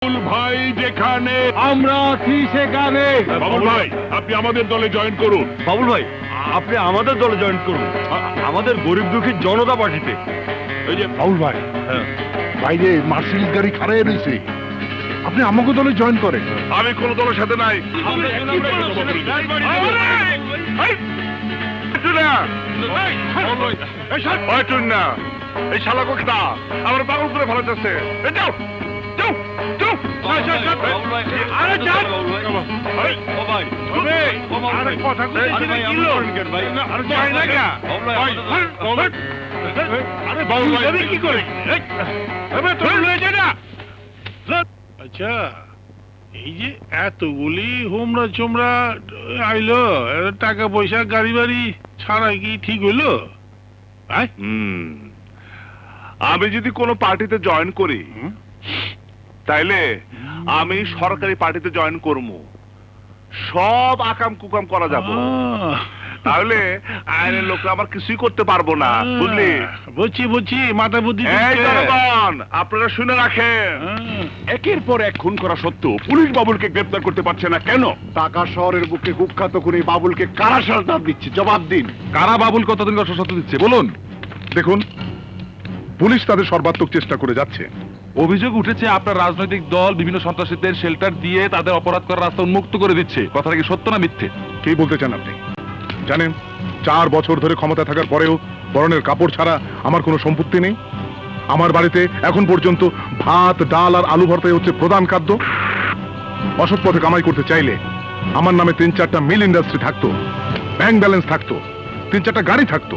ভাই যেখানে আমরা আছি সেখানে। বাবুল ভাই, আপনি আমাদের দলে জয়েন করুন। বাবুল ভাই, আপনি আমাদের দলে জয়েন করুন, আমাদের গরিব দুঃখী জনতা পার্টিতে। এই যে বাবুল ভাই, বাইরে মার্সিডিজ গাড়ি খাড়াই রয়েছে, আপনি আমাকে দলে জয়েন করেন। আমি কোন দলের সাথে নাই। এই শালা কোকটা আমার পাগল করে ফেলা যাচ্ছে। যাও যাও যাও। কি করে আচ্ছা, এই যে এতগুলি হোমরা চোমরা আইলো, টাকা পয়সা গাড়ি বাড়ি ছাড়া কি ঠিক হইলো? আমি যদি কোনো পার্টিতে জয়েন করি তাইলে আমি সরকারি পার্টিতে জয়েন করবো, সব আকাম কুকাম করা যাবো। তাহলে আইনের লোকরা আমার কিছুই করতে পারবো না, বুঝলি? বুঝছি বুঝছি, মাথা বুদ্ধি। আপনারা শুনে রাখেন, একের পর এক খুন করা সত্ত্বেও পুলিশ বাবুলকে গ্রেফতার করতে পারছে না কেন? ঢাকা শহরের বুকে কুখ্যাত খুনি বাবুলকে কারা সাজা দিচ্ছে, জবাব দিন। কারা বাবুল কতদিন সশস্ত্র দিচ্ছে বলুন? দেখুন, পুলিশ তাদের সর্বাত্মক চেষ্টা করে যাচ্ছে। অভিযোগ উঠেছে আপনার রাজনৈতিক দল বিভিন্ন সন্ত্রাসীদের শেল্টার দিয়ে তাদের অপরাধ করার রাস্তা উন্মুক্ত করে দিচ্ছে। কথাটা কি সত্য না মিথ্যে? কি বলতে চান আপনি? জানেন, 4 বছর ধরে ক্ষমতা থাকার পরেও পরনের কাপড় ছাড়া আমার কোনো সম্পত্তি নেই। আমার বাড়িতে এখন পর্যন্ত ভাত, ডাল আর আলু ভর্তাই হচ্ছে প্রধান খাদ্য। অসৎ পথে কামাই করতে চাইলে আমার নামে 3-4টা মিল ইন্ডাস্ট্রি থাকতো, ব্যাংক ব্যালেন্স থাকতো, 3-4টা গাড়ি থাকতো।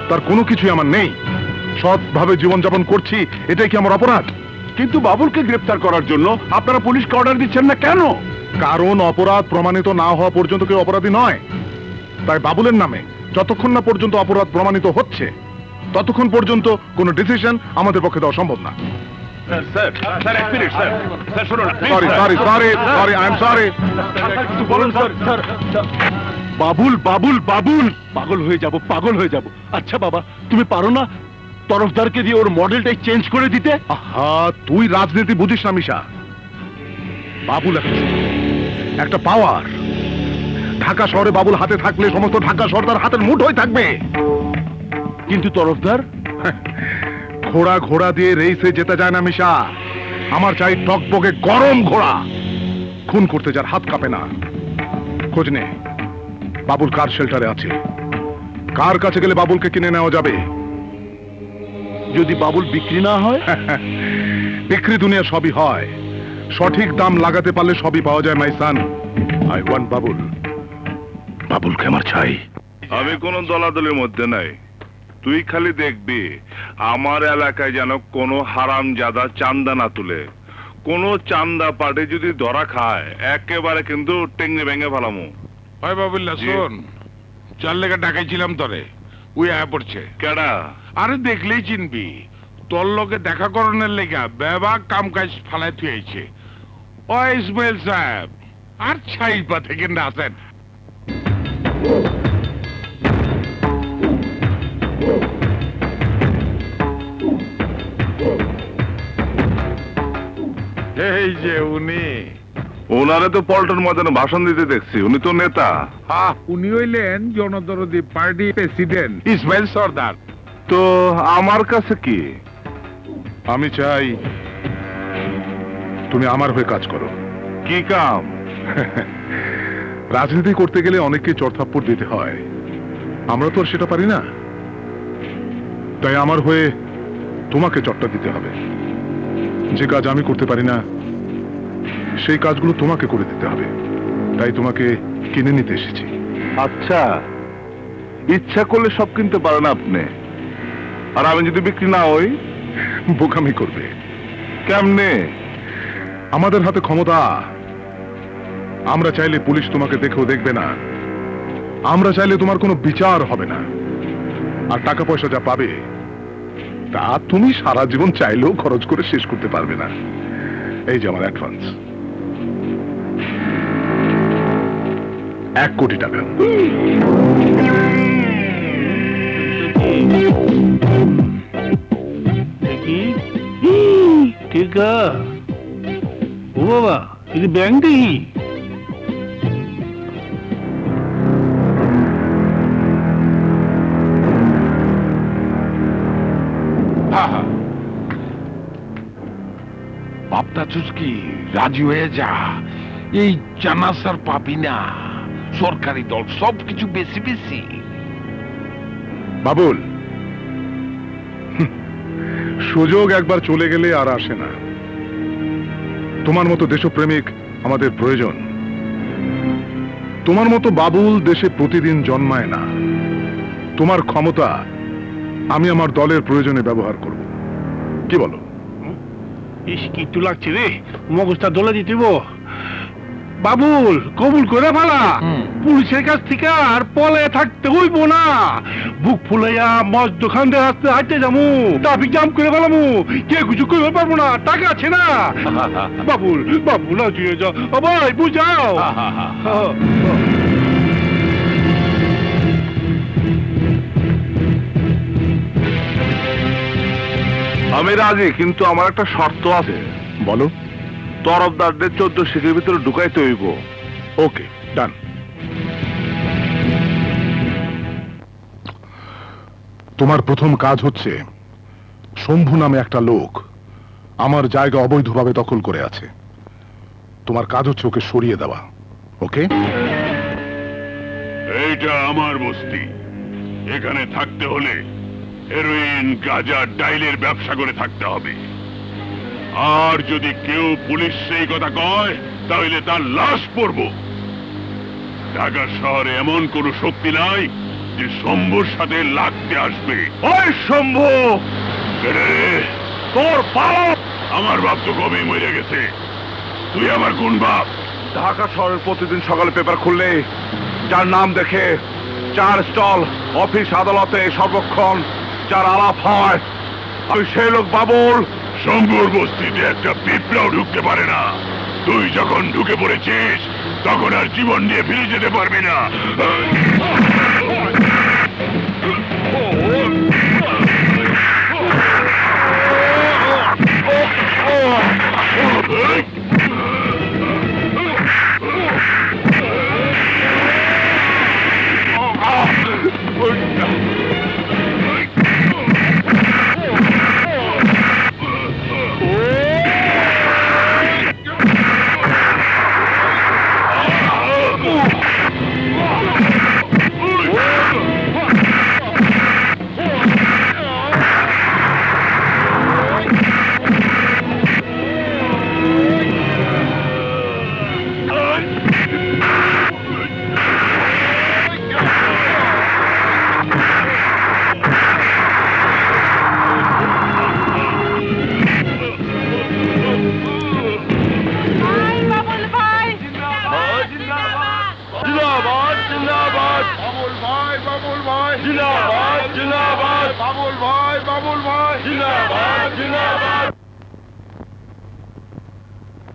তার কোনো কিছুই আমার নেই। সৎভাবে জীবনযাপন করছি, এটাই কি আমার অপরাধ? কিন্তু বাবুলকে গ্রেফতার করার জন্য আপনারা পুলিশকে অর্ডার দিচ্ছেন না কেন? কারণ অপরাধ প্রমাণিত না হওয়া পর্যন্ত কেউ অপরাধী নয়। তাই বাবুলের নামে যতক্ষণ না পর্যন্ত অপরাধ প্রমাণিত হচ্ছে, ততক্ষণ পর্যন্ত কোনো ডিসিশন আমাদের পক্ষে দেওয়া সম্ভব না। বাবুল বাবুল বাবুল পাগল হয়ে যাব, পাগল হয়ে যাব। আচ্ছা বাবা, তুমি পারো না তরফদারকে দিয়ে ওর মডেলটাই চেঞ্জ করে দিতে? আহা, তুই রাজনীতি বুঝিস না মিশা। বাবুল একটা পাওয়ার। ঢাকা শহরে বাবুল হাতে থাকলে সমস্ত ঢাকা শহর তার হাতের মুঠোয় থাকবে। কিন্তু তরফদার ঘোড়া ঘোড়া দিয়ে রেসে যেতে যায় না মিশা। আমার চাই টকবকে গরম ঘোড়া, খুন করতে যার হাত কাঁপে না। খোঁজ নে বাবুল কার শেল্টারে আছে, কার কাছে গেলে বাবুলকে কিনে নেওয়া যাবে। যদি বাবুল বিক্রি না হয়? বিক্রি দুনিয়া সবই হয়, সঠিক দাম লাগাতে পারলে সবই পাওয়া যায়। মাই সান, আই ওয়ান্ট বাবুল। বাবুলকে আমার চাই। আমি কোন দলাদলের মধ্যে নাই। তুই খালি দেখবি আমার এলাকায় যেন কোনো হারামজাদা চান্দা না তুলে। কোন চান্দা পাটে যদি ধরা খায় একেবারে কিন্তু টেঙ্গে ভেঙে ফেলামু। ভাই বাবুল্লাহ শোন, 4 লেখা ডাকাইছিলাম তরে, ওই আয়া পড়ছে। কেডা? আরে দেখলেই চিনবি, তোর লোকে দেখা করণের লেগা বেবাক কাম কাজ ফালাই থুয়েছে। ও ইসমাইল সাহেব আর ছাইপা থেকে না আছেন। এই যে উনি, ওনারে তো পল্টন ময়দানে ভাষণ দিতে দেখছি। উনি তো নেতা। উনি হইলেন জনদরদি পার্টি প্রেসিডেন্ট ইসমাইল সর্দার। তো আমার কাছে কি? আমি চাই তুমি আমার হয়ে কাজ করো। কি কাম? রাজনীতি করতে গেলে অনেককে চড়থাপ্পড় দিতে হয়, আমরা তো আর সেটা পারি না। তাই আমার হয়ে তোমাকে চট্টা দিতে হবে। যে কাজ আমি করতে পারি না সেই কাজগুলো তোমাকে করে দিতে হবে। তাই তোমাকে কিনে নিতে এসেছি। আচ্ছা, ইচ্ছা করলে সব কিনতে পারেন আপনি, আর আমি যদি বিক্রি না হই? বোকামি করবে। কেমনে? আমাদের হাতে ক্ষমতা। আমরা চাইলে পুলিশ তোমাকে দেখেও দেখবে না, আমরা চাইলে তোমার কোনো বিচার হবে না। আর টাকা পয়সা যা পাবে তা তুমি সারা জীবন চাইলেও খরচ করে শেষ করতে পারবে না। এই যে আমার অ্যাডভান্স 1 কোটি টাকা। কি? ঠিক বাবা এটা ব্যাংক দেখি। বাপটা চুস্কি রাজি হয়ে যা, এই জানাসার পাবি না। সরকারি দল সবকিছু বেশি বেশি। বাবুল, সুযোগ একবার চলে গেলে আর আসে না। তোমার মতো দেশপ্রেমিক আমাদের প্রয়োজন। তোমার মতো বাবুল দেশে প্রতিদিন জন্মায় না। তোমার ক্ষমতা আমি আমার দলের প্রয়োজনে ব্যবহার করব, কি বলো? ইস কিট্টু লাগছে রে, মগজটা দোলা দিতেব। বাবুল কবুল করে ফেলা, পুলিশের কাছ থেকে আর পলে থাকতে হইব না। বুক ফুলাইয়া মজ দোকান দিয়ে আসতে হাঁটতে যাবো, ট্রাফিক জাম করে ফেলামু, কে কিছু করতে পারবো না, টাকা আছে না। বাবুল বাবুল রাজি হয়ে যাও, ও ভাই বুঝাও। আমি রাজি, কিন্তু আমার একটা শর্ত আছে। বলো। তরফদারদের 14 শিখের ভিতরে ঢুকাইতে হইব। ওকে, ডান। তোমার প্রথম কাজ হচ্ছে, শম্ভু নামে একটা লোক আমার জায়গা অবৈধভাবে দখল করে আছে। তোমার কাজ হচ্ছে ওকে সরিয়ে দেওয়া। ওকে? এইটা আমার বস্তি। এখানে থাকতে হলে হেরোইন, গাঁজা, ডাইলের ব্যবসা করে থাকতে হবে। আর যদি কেউ পুলিশ সেই কথা কয়, তাহলে তার লাশ পড়ব। ঢাকা শহরে এমন কোন শক্তি নাই যে শম্ভুর সাথে লাগতে আসবে। ওই শম্ভু, রে, তোর বাপ! আমার বাপ তো কবে মরে গেছে। তুই আমার কোন বাপ? ঢাকা শহরের প্রতিদিন সকালে পেপার খুললে যার নাম দেখে, যার স্টল অফিস আদালতে সর্বক্ষণ যার আলাপ হয়, আমি সেই লোক বাবুল। শম্ভুর বস্তিতে একটা পিঁপড়াও ঢুকতে পারে না। তুই যখন ঢুকে পড়েছিস, তখন আর জীবন নিয়ে ফিরে যেতে পারবি না। জিন্দাবাদ জিন্দাবাদ, বাবুল ভাই, বাবুল ভাই, জিন্দাবাদ জিন্দাবাদ।